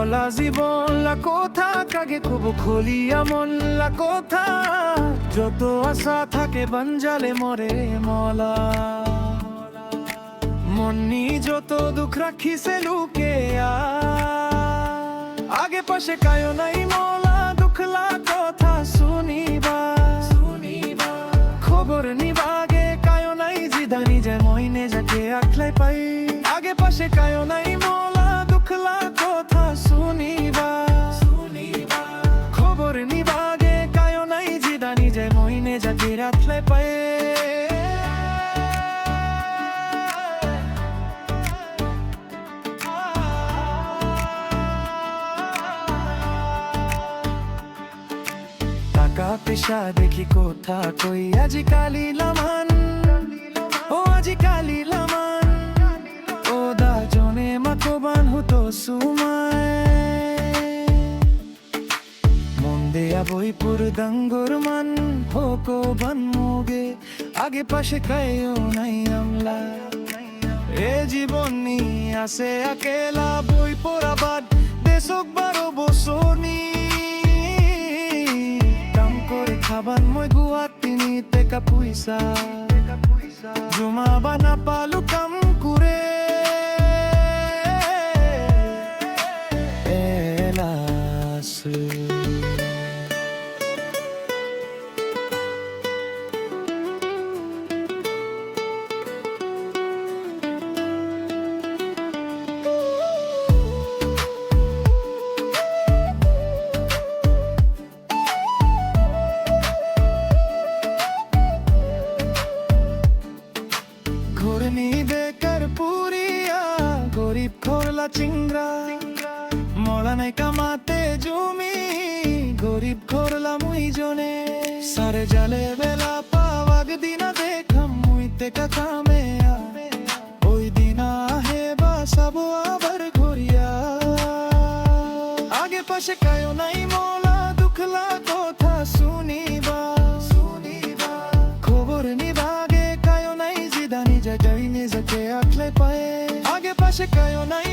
মলা জীবন লা কথা কাগে খুব খলিয়া মন লা কথা যত আশা থাকে বঞ্জালে মরে মলা মন্নি যত দুঃখ রাখিছে লুকে আগে পাশে কায়ো নাই মলা দুঃখলা কথা শুনিবা খবর নিবাগে কায়ো নাই জিদা নিজে মইনে যাকে আখলাই পাই আগে পাশে কায়ো নাই মলা দুঃখলা কথা শুনিবা খবর নিবাগে কায়ো নাই জিদা নিজে মইনে যাকে আখলাই পাই টাকা পেশা দেখি কোথা কই আজিকালি লামান ও আজিকালি লামান ও দা জনে মাকবান হতো সুমায় মন দেয়া বইপুর দঙ্গর মান হোকো বন মোগে আগে পাশে কায়ও নাই আমলা এ জীবন নি আসে আকেলা বই পড়াবাদ দেশক 12 বছর নি খাবান মই গুয়াহাটী নি টেকা পইচা জমা বানা পালু কাম করে এলাস ঘুরনি বেকার পুরিয়া গরিব খোরলা চিংরা মলা নাই কামাতে জমি গরিব খোরলা মুই জনে সারে জালে বেলা পাওয়াগ দিনা দেখাম মুই তেকা কামে ওই দিনা হে বাসাবো আবার ঘুরিয়া আগে পাশে কায়ো নাই মলা দুঃখলা কথা শুনিবা খবর নিবাগে কায়ো নাই জিদা নিজে যাই নিজেকে আখলে পায়ে আগে পাশে কায়ো নাই